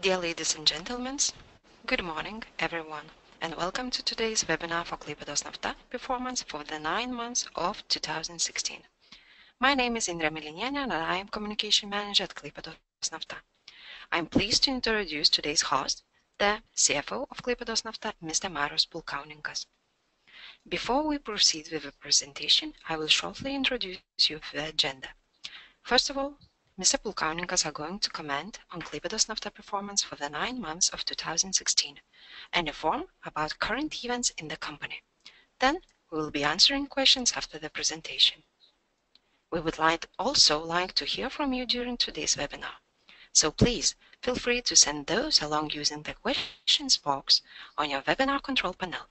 Dear ladies and gentlemen, good morning everyone, and welcome to today's webinar for Klaipėdos Nafta performance for the 9 months of 2016. My name is Indra Milinienė and I am Communication Manager at Klaipėdos Nafta. I am pleased to introduce today's host, the CFO of Klaipėdos Nafta, Mr. Marius Pulkauninkas. Before we proceed with the presentation, I will shortly introduce you to the agenda. First of all, Mr. Pulkauninkas are going to comment on Klaipėdos Nafta performance for the 9 months of 2016 and inform about current events in the company. Then we will be answering questions after the presentation. We would also like to hear from you during today's webinar. So please feel free to send those along using the questions box on your webinar control panel.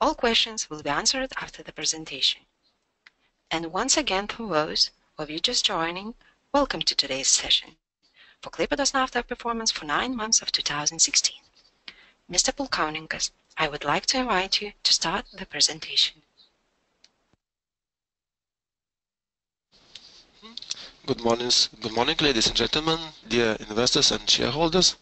All questions will be answered after the presentation. And once again, for those of you just joining, welcome to today's session for Klaipėdos Nafta performance for 9 months of 2016. Mr. Pulkauninkas, I would like to invite you to start the presentation. Good morning, ladies and gentlemen, dear investors and shareholders.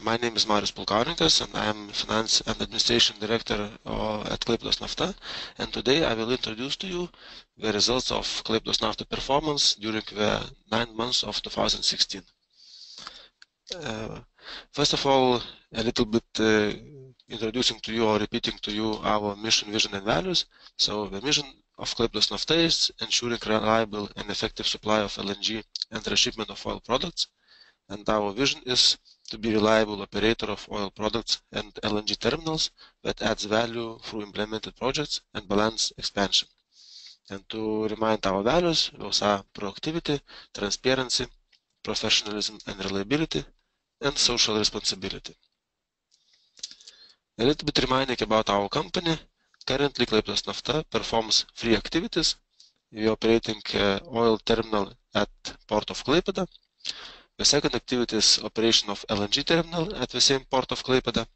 My name is Marius Pulkauninkas and I am Finance and Administration Director at Klaipėdos Nafta. And today I will introduce to you the results of Klaipėdos Nafta performance during the 9 months of 2016. First of all, a little bit introducing to you or repeating to you our mission, vision and values. So the mission of Klaipėdos Nafta is ensuring reliable and effective supply of LNG and transshipment of oil products. And our vision is to be reliable operator of oil products and LNG terminals that adds value through implemented projects and balanced expansion. And to remind our values, those are proactivity, transparency, professionalism and reliability, and social responsibility. A little bit reminding about our company. Currently, Klaipėdos Nafta performs 3 activities. We are operating oil terminal at Port of Klaipėda. The second activity is operation of LNG terminal at the same Port of Klaipėda.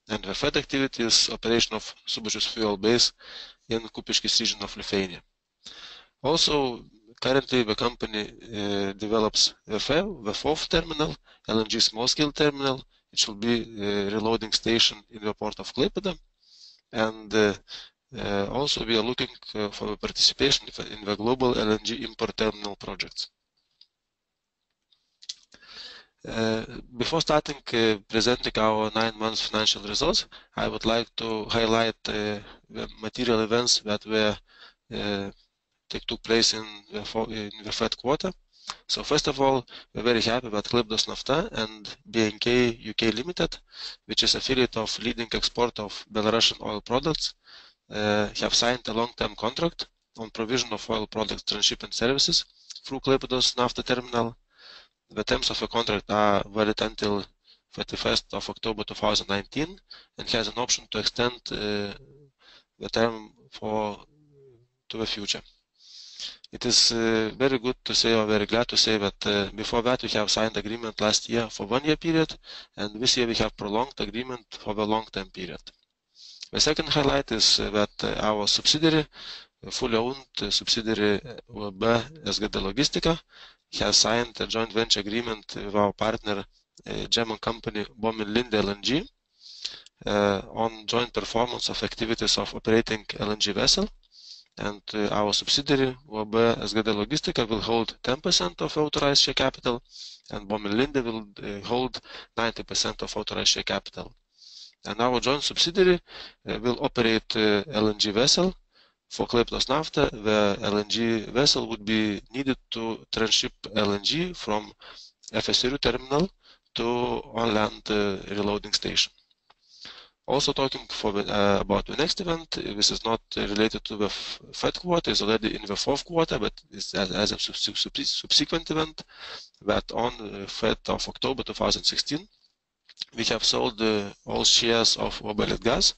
And the third activity is operation of Subačius fuel base in Kupiškis region of Lithuania. Also, currently the company develops the fourth terminal, LNG small-scale terminal. It will be a reloading station in the Port of Klaipėda. And also we are looking for the participation in the global LNG import terminal projects. Before starting presenting our 9 months financial results, I would like to highlight the material events that took place in the third quarter. So first of all, we're very happy that Klaipėdos Nafta and BNK UK Limited, which is affiliate of leading exporter of Belarusian oil products, have signed a long-term contract on provision of oil products transshipment services through Klaipėdos Nafta terminal. The terms of the contract are valid until 31st of October 2019 and has an option to extend the term to the future. It is very good to say, or very glad to say, that before that we have signed agreement last year for 1-year period, and this year we have prolonged agreement for the long-term period. The second highlight is that our subsidiary, fully owned subsidiary UAB SGD Logistika, has signed a joint venture agreement with our partner, German company Bomin Linde LNG, on joint performance of activities of operating LNG vessel. And our subsidiary, UAB SGD Logistika, will hold 10% of authorized share capital, and Bomin Linde will hold 90% of authorized share capital. And our joint subsidiary will operate LNG vessel for Klaipėdos Nafta. The LNG vessel would be needed to transship LNG from FSRU terminal to on-land reloading station. Also talking about the next event, this is not related to the third quarter, it's already in the fourth quarter, but it's as a subsequent event, that on the 3rd of October 2016, we have sold all shares of UAB Litgas.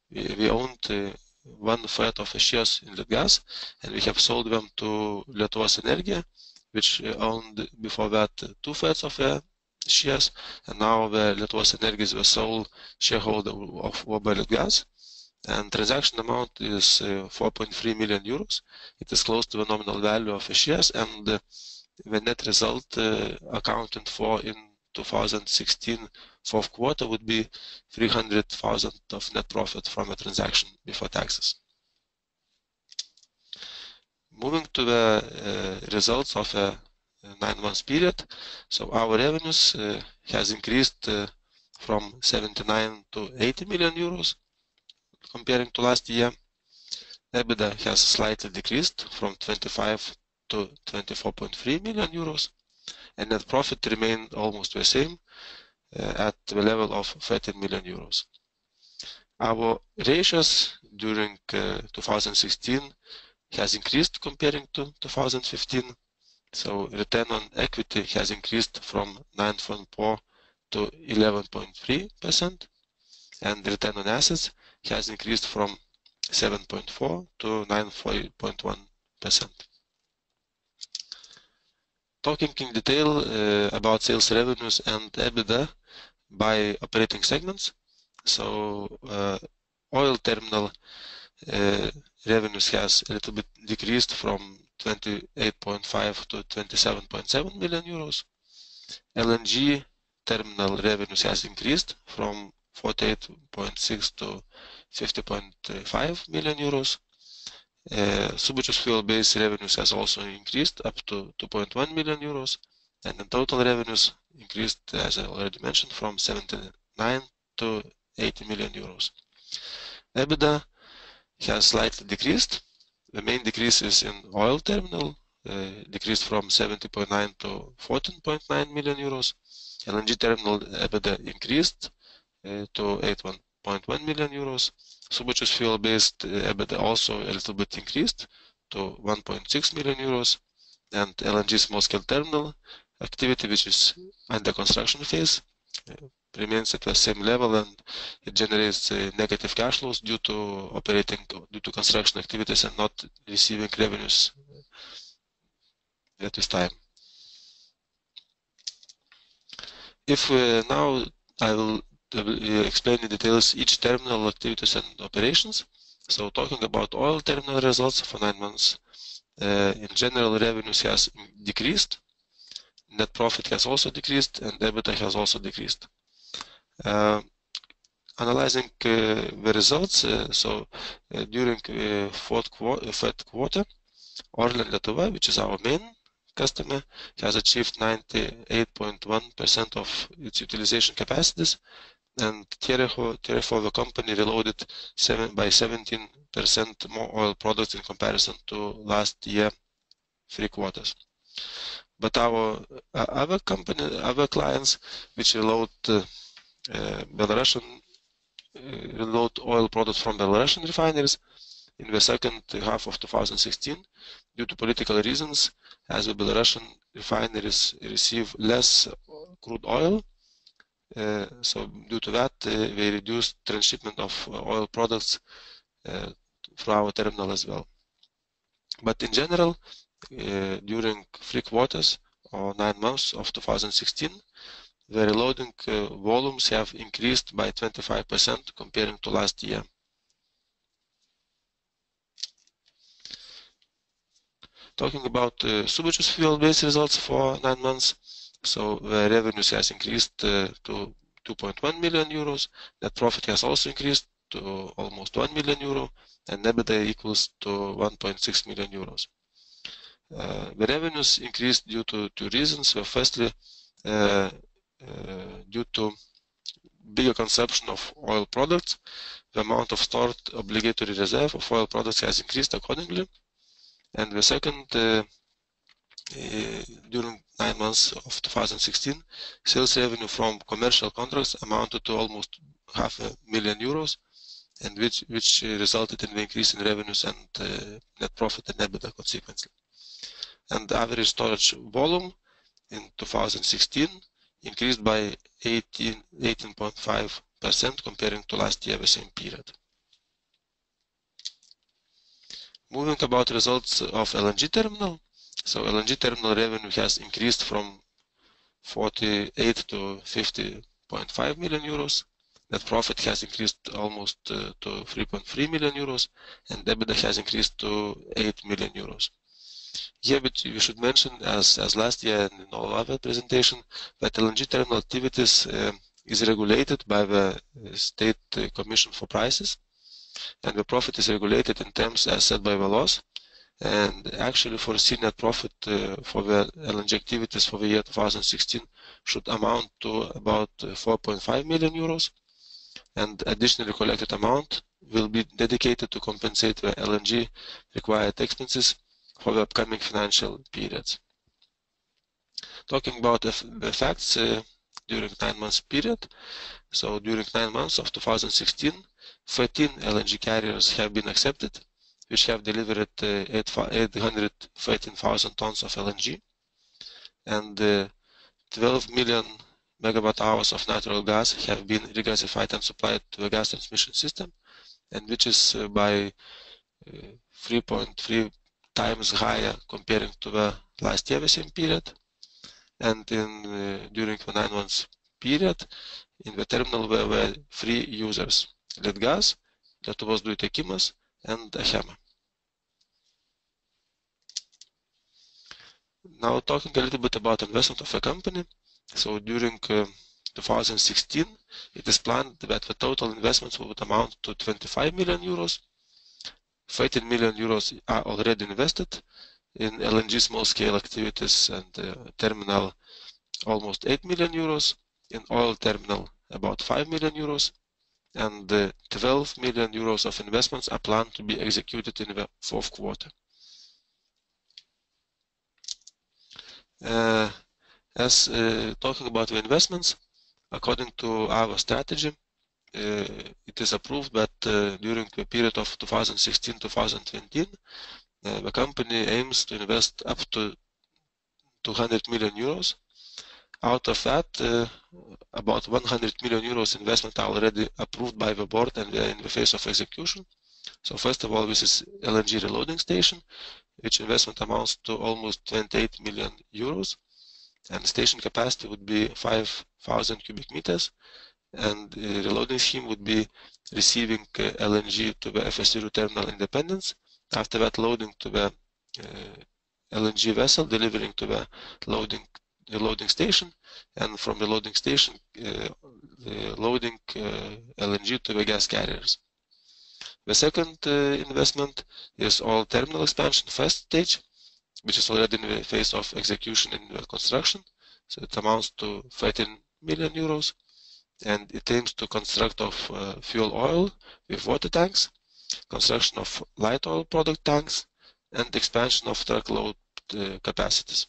We owned 1/3 of the shares in Litgas, and we have sold them to Lietuvos Energija, which owned before that 2/3 of the shares, and now the Lietuvos Energija is the sole shareholder of UAB Litgas. And transaction amount is 4.3 million euros. It is close to the nominal value of the shares, and the net result accounted for in 2016 fourth quarter would be 300,000 of net profit from a transaction before taxes. Moving to the results of a 9-month period, so our revenues has increased from 79 to 80 million euros comparing to last year. EBITDA has slightly decreased from 25 to 24.3 million euros, and net profit remained almost the same at the level of 13 million euros. Our ratios during 2016 has increased comparing to 2015. So return on equity has increased from 9.4 to 11.3%, and return on assets has increased from 7.4 to 9.1%. Talking in detail about sales revenues and EBITDA by operating segments. So oil terminal revenues has a little bit decreased from 28.5 to 27.7 million euros. LNG terminal revenues has increased from 48.6 to 50.5 million euros. Subačius fuel-based revenues has also increased up to 2.1 million euros, and the total revenues increased, as I already mentioned, from 79 to 80 million euros. EBITDA has slightly decreased. The main decrease is in oil terminal, decreased from 70.9 to 14.9 million euros. LNG terminal EBITDA increased to 8.1 million euros. Subačius fuel-based EBITDA also a little bit increased to 1.6 million euros. And LNG small-scale terminal activity, which is under construction phase, remains at the same level, and it generates negative cash flows due to construction activities and not receiving revenues at this time. If now I will explain in details each terminal activities and operations. So talking about oil terminal results for 9 months, in general revenues has decreased, net profit has also decreased, and EBITDA has also decreased. Analyzing the results, during third quarter, Orlen Lietuva, which is our main customer, has achieved 98.1% of its utilization capacities, and Terefo, the company, reloaded by 17% more oil products in comparison to last year 3 quarters. But our other clients, which reload reload oil products from Belarusian refineries in the second half of 2016 due to political reasons, as the Belarusian refineries receive less crude oil. So due to that, they reduced transshipment of oil products through our terminal as well. But in general, during 3 quarters or 9 months of 2016, the reloading volumes have increased by 25% comparing to last year. Talking about Subačius fuel-based results for 9 months, so the revenues has increased to 2.1 million euros, net profit has also increased to almost 1 million euro, and EBITDA equals to 1.6 million euros. The revenues increased due to 2 reasons. Firstly, due to bigger consumption of oil products, the amount of stored obligatory reserve of oil products has increased accordingly. And the second, during 9 months of 2016, sales revenue from commercial contracts amounted to almost €500,000, and which resulted in the increase in revenues and net profit and EBITDA consequently. And the average storage volume in 2016 increased by 18.5% comparing to last year the same period. Moving about results of LNG terminal. So LNG terminal revenue has increased from 48 to 50.5 million euros. Net profit has increased almost to 3.3 million euros, and EBITDA has increased to 8 million euros. Here we should mention, as last year and in all other presentation, that LNG terminal activities is regulated by the State Commission for Prices, and the profit is regulated in terms as set by the laws. And actually, foreseen net profit for the LNG activities for the year 2016 should amount to about 4.5 million euros, and additionally collected amount will be dedicated to compensate the LNG required expenses for the upcoming financial periods. Talking about the facts during 9 months period, so during 9 months of 2016, 13 LNG carriers have been accepted, which have delivered 813,000 tons of LNG, and 12 million megawatt hours of natural gas have been regasified and supplied to the gas transmission system, and which is by 3.3 times higher comparing to the last year the same period. And during the 9 months period, in the terminal there were 3 users: Litgas, Lietuvos dujų tiekimas, and Achema. Now talking a little bit about investment of the company. So during 2016, it is planned that the total investments would amount to 25 million euros. 13 million euros are already invested in LNG small-scale activities and terminal, almost 8 million euros, in oil terminal about 5 million euros, and 12 million euros of investments are planned to be executed in the 4th quarter. Talking about the investments, according to our strategy, it is approved that during the period of 2016-2020, the company aims to invest up to 200 million euros. Out of that, about 100 million euros investment are already approved by the board and in the phase of execution. So first of all, this is LNG reloading station, which investment amounts to almost 28 million euros, and station capacity would be 5,000 cubic meters, and the reloading scheme would be receiving LNG to the FSRU terminal Independence, after that loading to the LNG vessel, delivering to the loading station, and from the loading station loading LNG to the gas carriers. The second investment is oil terminal expansion first stage, which is already in the phase of execution and construction. So it amounts to 13 million euros, and it aims to construct of fuel oil with water tanks, construction of light oil product tanks, and expansion of truckload capacities.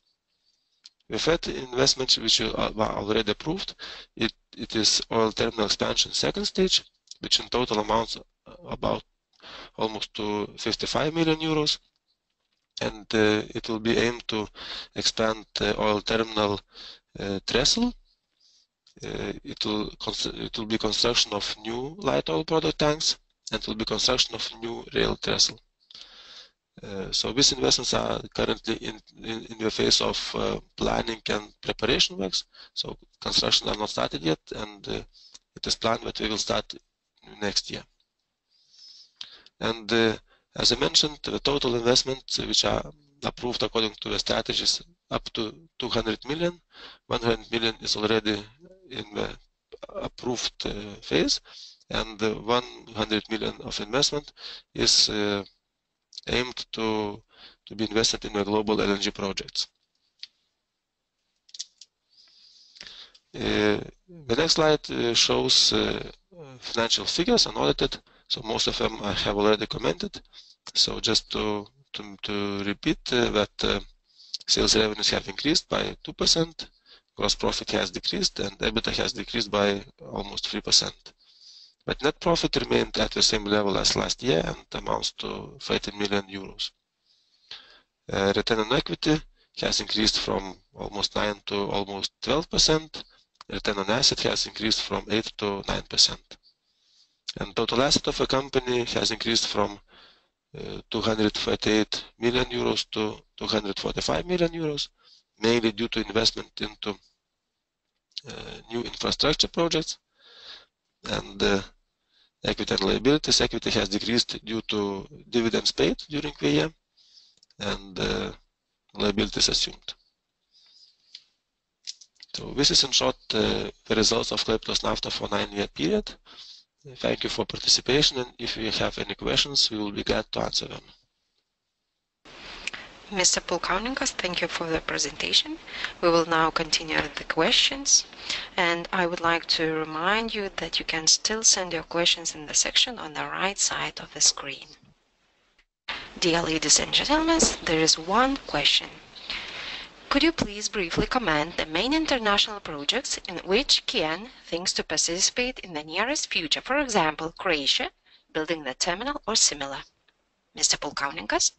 The third investment, which are already approved, it is oil terminal expansion second stage, which in total amounts about almost to 55 million euros, and it will be aimed to expand oil terminal trestle. It will be construction of new light oil product tanks, and it will be construction of new rail trestle. So these investments are currently in the phase of planning and preparation works. So construction are not started yet, and it is planned that we will start next year. And as I mentioned, the total investments which are approved according to the strategies up to 200 million. 100 million is already in the approved phase, and 100 million of investment is aimed to be invested in the global LNG projects. The next slide shows financial figures unaudited, so most of them I have already commented. So just to repeat that sales revenues have increased by 2%, gross profit has decreased, and EBITDA has decreased by almost 3%. But net profit remained at the same level as last year and amounts to 13 million euros. Return on equity has increased from almost 9 to almost 12%. Return on asset has increased from 8 to 9%. And total asset of a company has increased from 238 million euros to 245 million euros, mainly due to investment into new infrastructure projects. And equity and liabilities. Equity has decreased due to dividends paid during the year, and liabilities assumed. So this is in short the results of Klaipėdos Nafta for 9-year period. Thank you for participation, and if you have any questions, we will be glad to answer them. Mr. Pulkauninkas, thank you for the presentation. We will now continue the questions, and I would like to remind you that you can still send your questions in the section on the right side of the screen. Dear ladies and gentlemen, there is one question. Could you please briefly comment the main international projects in which KN thinks to participate in the nearest future, for example, Croatia, building the terminal or similar? Mr. Pulkauninkas?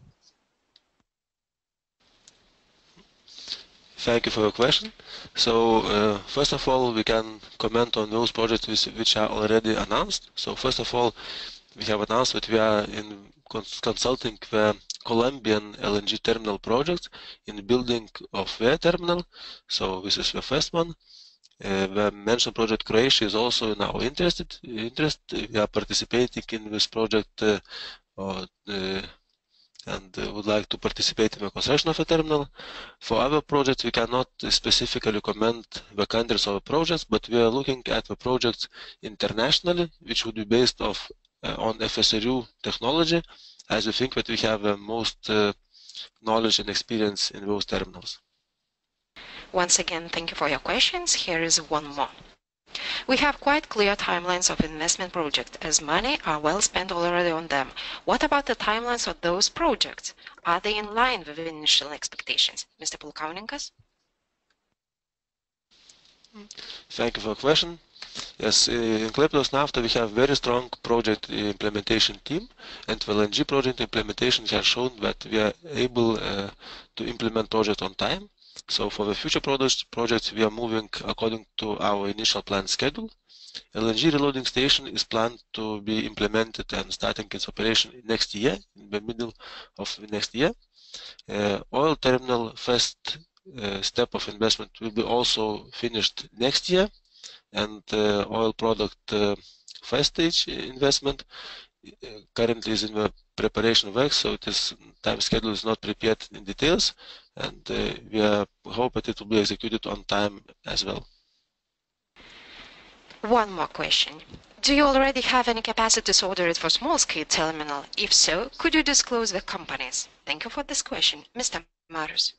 Thank you for your question. So, first of all, we can comment on those projects which are already announced. So, first of all, we have announced that we are consulting the Colombian LNG terminal project in the building of their terminal. So, this is the first one. The mentioned project Croatia is also in our interest. We are participating in this project and would like to participate in the construction of a terminal. For other projects, we cannot specifically comment the countries of the projects, but we are looking at the projects internationally, which would be based on FSRU technology, as we think that we have the most knowledge and experience in those terminals. Once again, thank you for your questions. Here is one more. We have quite clear timelines of investment projects, as money are well spent already on them. What about the timelines of those projects? Are they in line with initial expectations? Mr. Pulkauninkas? Thank you for the question. Yes, in Klaipėdos Nafta we have very strong project implementation team, and the LNG project implementation has shown that we are able to implement project on time. So for the future projects, we are moving according to our initial planned schedule. LNG reloading station is planned to be implemented and starting its operation next year, in the middle of next year. Oil terminal first step of investment will be also finished next year, and oil product first stage investment currently is in the preparation work, so this time schedule is not prepared in details, and we hope that it will be executed on time as well. One more question. Do you already have any capacities ordered for small-scale terminal? If so, could you disclose the companies? Thank you for this question. Mr. Marius.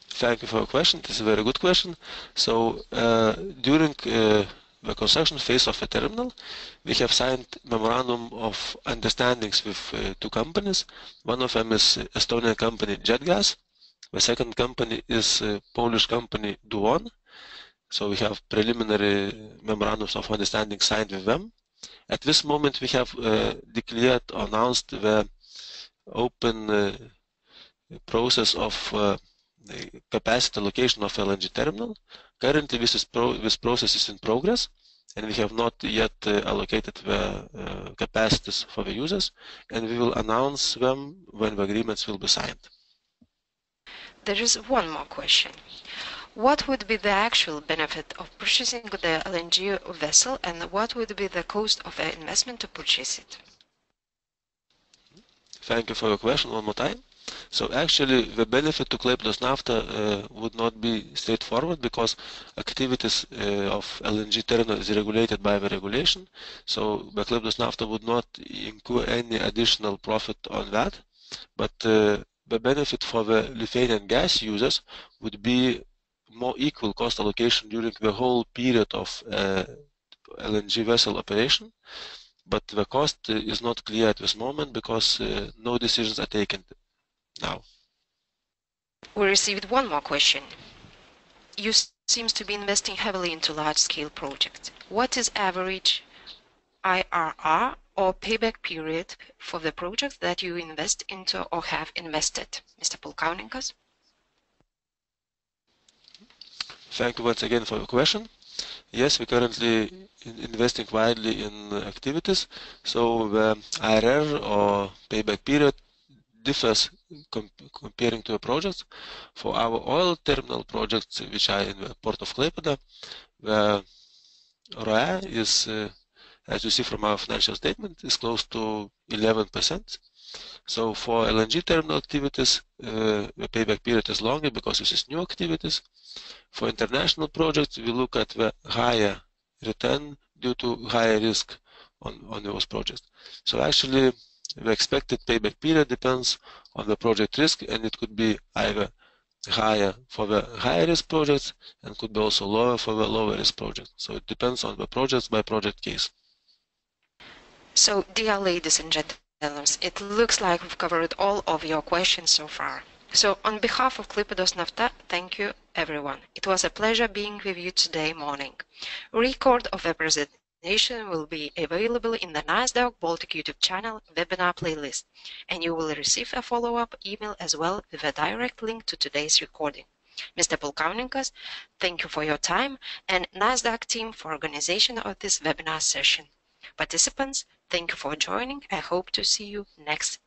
Thank you for your question. This is a very good question. So, during the construction phase of a terminal, we have signed memorandum of understandings with two companies. One of them is Estonian company JetGas. The second company is Polish company Duon. So we have preliminary memorandums of understanding signed with them. At this moment, we have declared or announced the open process of capacity allocation of LNG terminal. Currently, this process is in progress, and we have not yet allocated the capacities for the users, and we will announce them when the agreements will be signed. There is one more question. What would be the actual benefit of purchasing the LNG vessel, and what would be the cost of the investment to purchase it? Thank you for your question one more time. So actually, the benefit to Klaipėdos Nafta would not be straightforward, because activities of LNG terminal is regulated by the regulation. So the Klaipėdos Nafta would not incur any additional profit on that. But the benefit for the Lithuanian gas users would be more equal cost allocation during the whole period of LNG vessel operation. But the cost is not clear at this moment, because no decisions are taken now. We received one more question. You seem to be investing heavily into large-scale projects. What is average IRR or payback period for the projects that you invest into or have invested? Mr. Pulkauninkas? Thank you once again for your question. Yes, we currently investing widely in activities. So the IRR or payback period differs comparing to a project. For our oil terminal projects, which are in the port of Klaipėda, the ROE is, as you see from our financial statement, is close to 11%. So for LNG terminal activities, the payback period is longer because this is new activities. For international projects, we look at the higher return due to higher risk on those projects. So actually, the expected payback period depends on the project risk, and it could be either higher for the higher risk projects and could be also lower for the lower risk project. So it depends on the project by project case. So, dear ladies and gentlemen, it looks like we've covered all of your questions so far. So, on behalf of Klaipėdos Nafta, thank you everyone. It was a pleasure being with you today morning. A record of the presentation will be available in the NASDAQ Baltic YouTube channel webinar playlist, and you will receive a follow-up email as well with a direct link to today's recording. Mr. Pulkauninkas, thank you for your time, and NASDAQ team for organization of this webinar session. Participants, thank you for joining. I hope to see you next